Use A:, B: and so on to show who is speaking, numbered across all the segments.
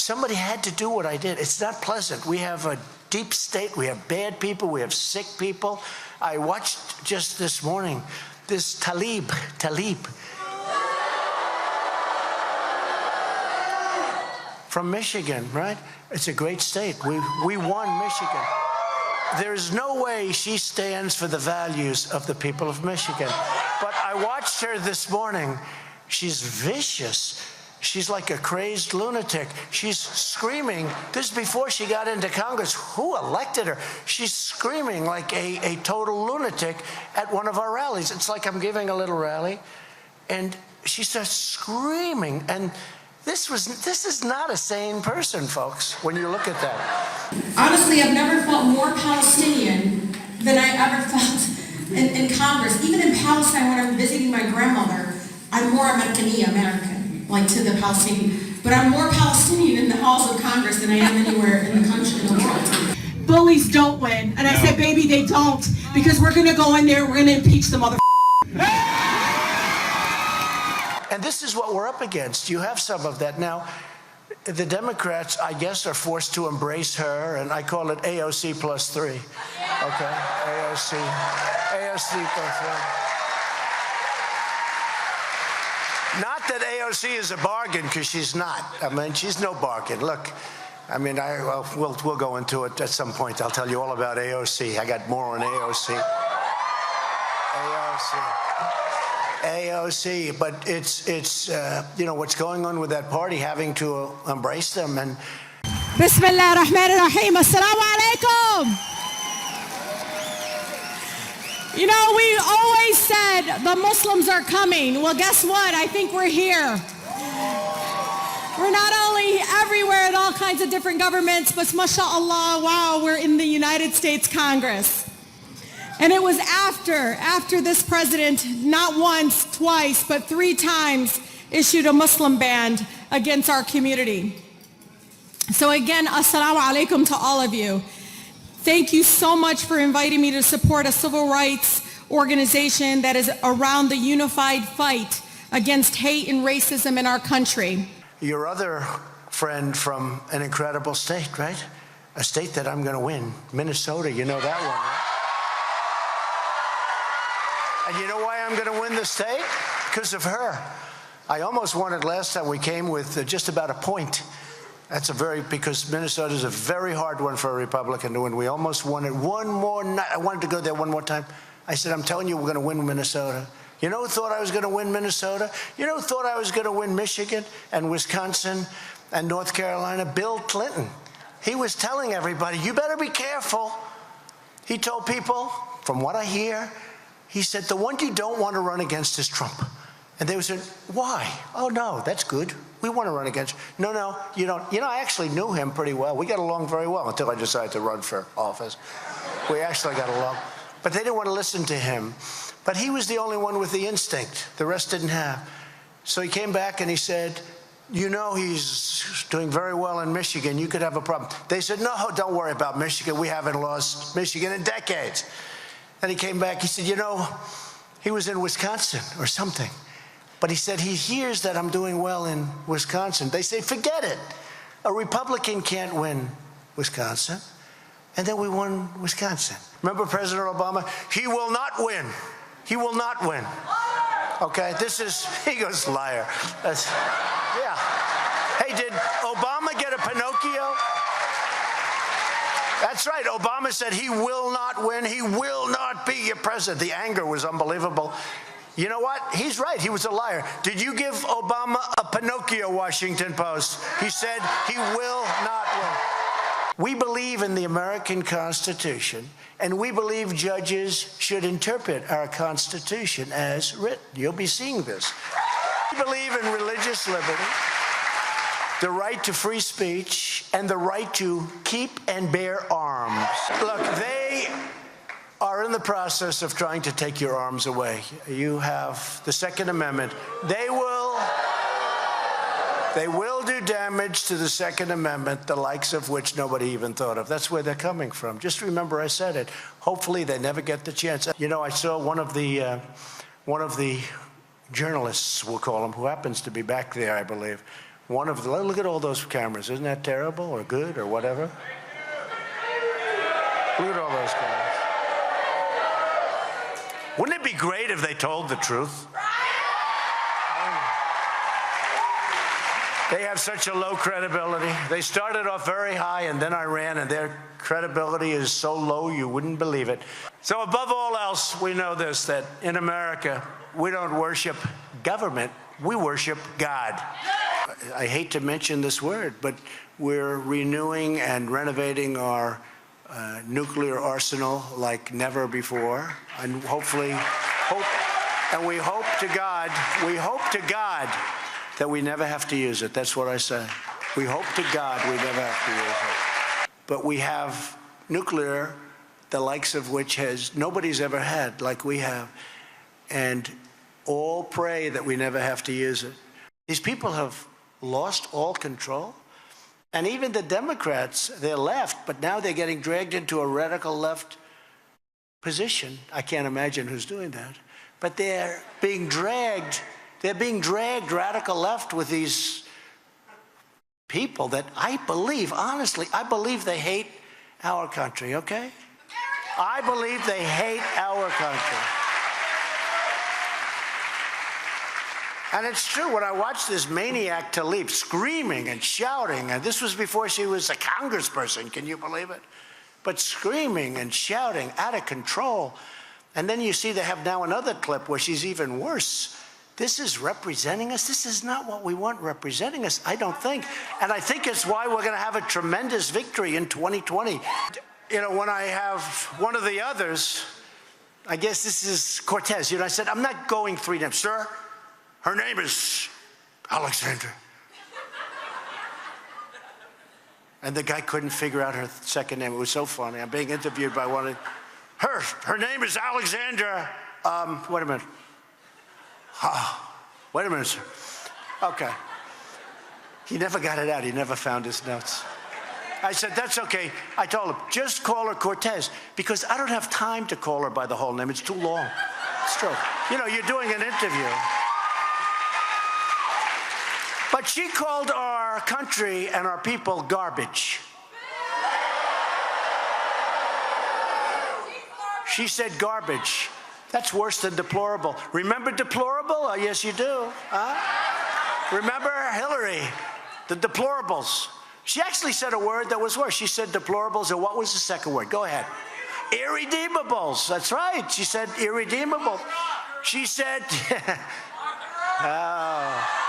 A: somebody had to do what I did. It's not pleasant. We have a deep state. We have bad people. We have sick people. I watched just this morning this TLAIB from Michigan, right? It's a great state. We won Michigan. There's no way she stands for the values of the people of Michigan. But I watched her this morning. She's vicious. She's like a crazed lunatic. She's screaming. This is before she got into Congress. Who elected her? She's screaming like a total lunatic at one of our rallies. It's like I'm giving a little rally, and she starts screaming. And this is not a sane person, folks, when you look at that.
B: Honestly, I've never felt more Palestinian than I ever felt in Congress. Even in Palestine, when I'm visiting my grandmother, I'm more American, like to the Palestinian. But I'm more Palestinian in the halls of Congress than I am anywhere in the country, in the world.
C: Bullies don't win. And I said, baby, they don't. Because we're going to go in there, we're going to impeach the mother.
A: And this is what we're up against. You have some of that. Now, the Democrats, I guess, are forced to embrace her, and I call it AOC plus 3. Okay? AOC plus 3. Not that AOC is a bargain, because she's not. I mean, she's no bargain. Look, I mean, we'll go into it at some point. I'll tell you all about AOC. I got more on AOC. AOC, but it's you know, what's going on with that party having to embrace them. And
C: Bismillah ar-Rahman ar-Rahim. Assalamu alaikum. You know, we always said the Muslims are coming. Well, guess what? I think we're here. We're not only everywhere in all kinds of different governments, but mashallah, wow, we're in the United States Congress. And it was after this president, not once, twice, but 3 times, issued a Muslim ban against our community. So again, assalamu alaikum to all of you. Thank you so much for inviting me to support a civil rights organization that is around the unified fight against hate and racism in our country.
A: Your other friend from an incredible state, right? A state that I'm going to win, Minnesota, you know that one, right? And you know why I'm going to win the state? Because of her. I almost won it last time. We came with just about a point. That's because Minnesota is a very hard one for a Republican to win. We almost won it one more night. I wanted to go there one more time. I said, I'm telling you, we're going to win Minnesota. You know who thought I was going to win Minnesota? You know who thought I was going to win Michigan and Wisconsin and North Carolina? Bill Clinton. He was telling everybody, you better be careful. He told people, from what I hear, he said, the one you don't want to run against is Trump. And they said, why? Oh, no, that's good. We want to run against you. No, you don't. You know, I actually knew him pretty well. We got along very well until I decided to run for office. We actually got along. But they didn't want to listen to him. But he was the only one with the instinct. The rest didn't have. So he came back and he said, you know, he's doing very well in Michigan. You could have a problem. They said, no, don't worry about Michigan. We haven't lost Michigan in decades. Then he came back, he said, you know, he was in Wisconsin or something. But he said he hears that I'm doing well in Wisconsin. They say, forget it. A Republican can't win Wisconsin. And then we won Wisconsin. Remember President Obama? He will not win. He will not win. Okay, he goes, liar. Yeah. Hey, did Obama get a Pinocchio? That's right. Obama said he will not win. He will not be your president. The anger was unbelievable. You know what? He's right. He was a liar. Did you give Obama a Pinocchio, Washington Post? He said he will not win. We believe in the American Constitution, and we believe judges should interpret our Constitution as written. You'll be seeing this. We believe in religious liberty, the right to free speech, and the right to keep and bear arms. Look, they are in the process of trying to take your arms away. You have the Second Amendment. They will do damage to the Second Amendment, the likes of which nobody even thought of. That's where they're coming from. Just remember I said it. Hopefully they never get the chance. You know, I saw one of the journalists, we'll call him, who happens to be back there, I believe, One of the, look at all those cameras. Isn't that terrible or good or whatever? Look at all those cameras. Wouldn't it be great if they told the truth? They have such a low credibility. They started off very high, and then Iran, and their credibility is so low you wouldn't believe it. So above all else, we know this, that in America, we don't worship government, we worship God. I hate to mention this word, but we're renewing and renovating our nuclear arsenal like never before, and hopefully, we hope to God that we never have to use it. That's what I say. We hope to God we never have to use it. But we have nuclear, the likes of which nobody's ever had like we have, and all pray that we never have to use it. These people have lost all control. And even the Democrats, they're left, but now they're getting dragged into a radical left position. I can't imagine who's doing that. But they're being dragged radical left with these people that I believe, honestly, I believe they hate our country, okay? I believe they hate our country. And it's true, when I watched this maniac TLAIB screaming and shouting, and this was before she was a congressperson, can you believe it? But screaming and shouting, out of control. And then you see they have now another clip where she's even worse. This is representing us. This is not what we want representing us, I don't think. And I think it's why we're going to have a tremendous victory in 2020. You know, when I have one of the others, I guess this is Cortez. You know, I said, I'm not going 3 names. Sir, her name is Alexandra. And the guy couldn't figure out her second name. It was so funny. I'm being interviewed by one of her name is Alexandra. Wait a minute. Wait a minute, sir. Okay. He never got it out. He never found his notes. I said, that's okay. I told him, just call her Cortez, because I don't have time to call her by the whole name. It's too long. It's true. You know, you're doing an interview. But she called our country and our people garbage. She said garbage. That's worse than deplorable. Remember deplorable? Oh, yes, you do. Huh? Remember Hillary, the deplorables. She actually said a word that was worse. She said deplorables, and what was the second word? Go ahead. Irredeemables. That's right. She said irredeemable. She said, oh.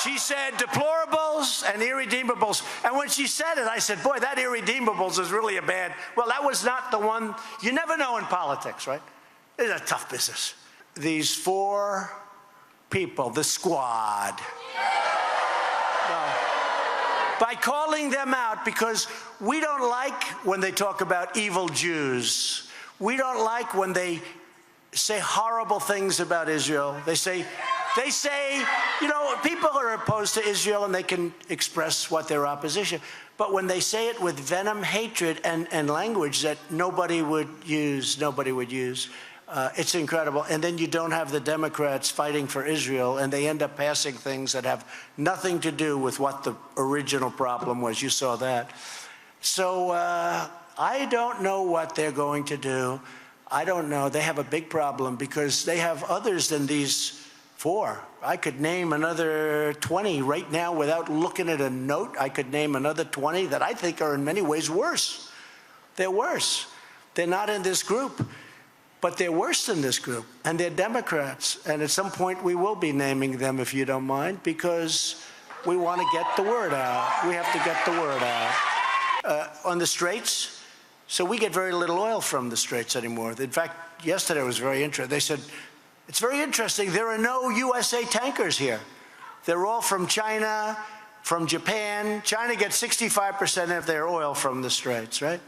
A: She said deplorables and irredeemables. And when she said it, I said, boy, that irredeemables is really a bad. Well, that was not the one. You never know in politics, right? It's a tough business. These 4 people, the squad. No. By calling them out, because we don't like when they talk about evil Jews. We don't like when they say horrible things about Israel. They say, you know, people are opposed to Israel and they can express what their opposition. But when they say it with venom, hatred, and language that nobody would use, it's incredible. And then you don't have the Democrats fighting for Israel, and they end up passing things that have nothing to do with what the original problem was. You saw that. So I don't know what they're going to do. I don't know. They have a big problem because they have others than these 4. I could name another 20 right now without looking at a note. I could name another 20 that I think are in many ways worse. They're worse. They're not in this group, but they're worse than this group. And they're Democrats. And at some point we will be naming them, if you don't mind, because we want to get the word out. We have to get the word out. On the Straits, so we get very little oil from the Straits anymore. In fact, yesterday was very interesting. They said, it's very interesting, there are no USA tankers here. They're all from China, from Japan. China gets 65% of their oil from the Straits, right?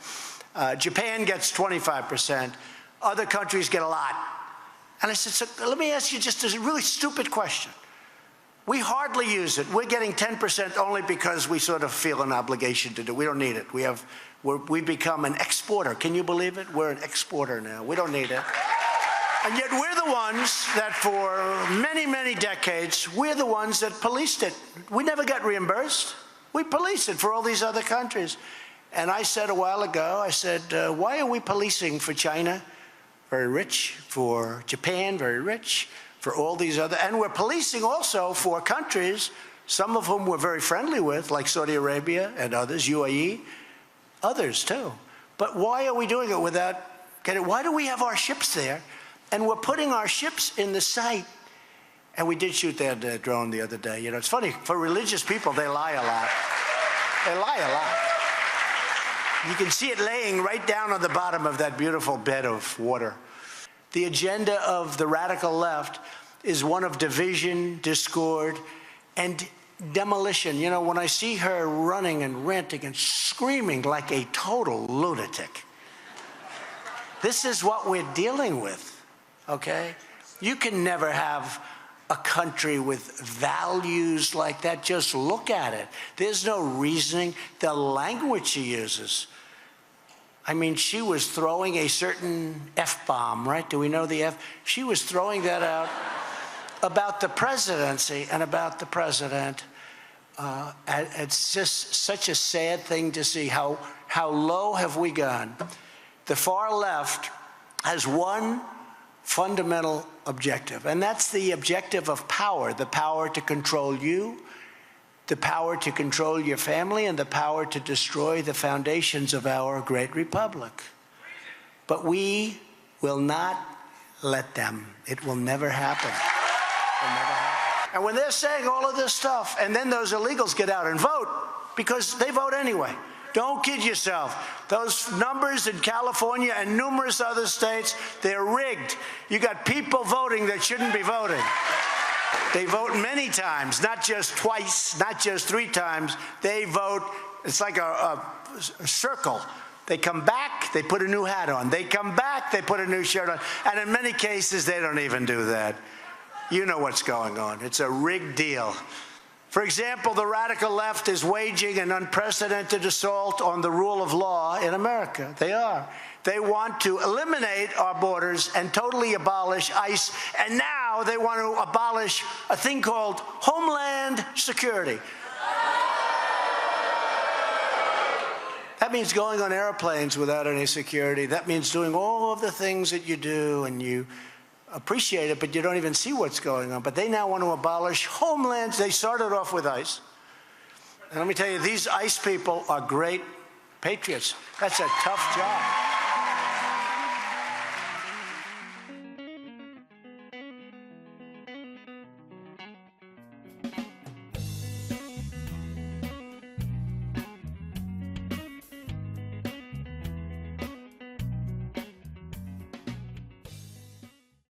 A: Japan gets 25%. Other countries get a lot. And I said, so let me ask you just a really stupid question. We hardly use it. We're getting 10% only because we sort of feel an obligation to do. We don't need it. We become an exporter. Can you believe it? We're an exporter now. We don't need it. And yet we're the ones that for many, many decades, we're the ones that policed it. We never got reimbursed. We policed it for all these other countries. And I said a while ago, I said, why are we policing for China? Very rich. For Japan, very rich. For all these other, and we're policing also for countries, some of whom we're very friendly with, like Saudi Arabia and others, UAE, others too. But why are we doing it without, why do we have our ships there? And we're putting our ships in the site. And we did shoot that drone the other day. You know, it's funny, for religious people, they lie a lot. They lie a lot. You can see it laying right down on the bottom of that beautiful bed of water. The agenda of the radical left is one of division, discord, and demolition. You know, when I see her running and ranting and screaming like a total lunatic, this is what we're dealing with, okay? You can never have a country with values like that. Just look at it. There's no reasoning. The language she uses. I mean, she was throwing a certain F-bomb, right? Do we know the F? She was throwing that out about the presidency and about the president. It's just such a sad thing to see how low have we gone. The far left has one fundamental objective, and that's the objective of power, the power to control you, the power to control your family, and the power to destroy the foundations of our great republic. But we will not let them. It will never happen. It will never happen. And when they're saying all of this stuff, and then those illegals get out and vote, because they vote anyway. Don't kid yourself. Those numbers in California and numerous other states, they're rigged. You got people voting that shouldn't be voting. They vote many times, not just twice, not just 3 times. They vote, it's like a circle. They come back, they put a new hat on. They come back, they put a new shirt on. And in many cases, they don't even do that. You know what's going on. It's a rigged deal. For example, the radical left is waging an unprecedented assault on the rule of law in America. They are. They want to eliminate our borders and totally abolish ICE, and now they want to abolish a thing called Homeland Security. That means going on airplanes without any security. That means doing all of the things that you do, and you appreciate it, but you don't even see what's going on. But they now want to abolish homelands. They started off with ICE. And let me tell you, these ICE people are great patriots. That's a tough job.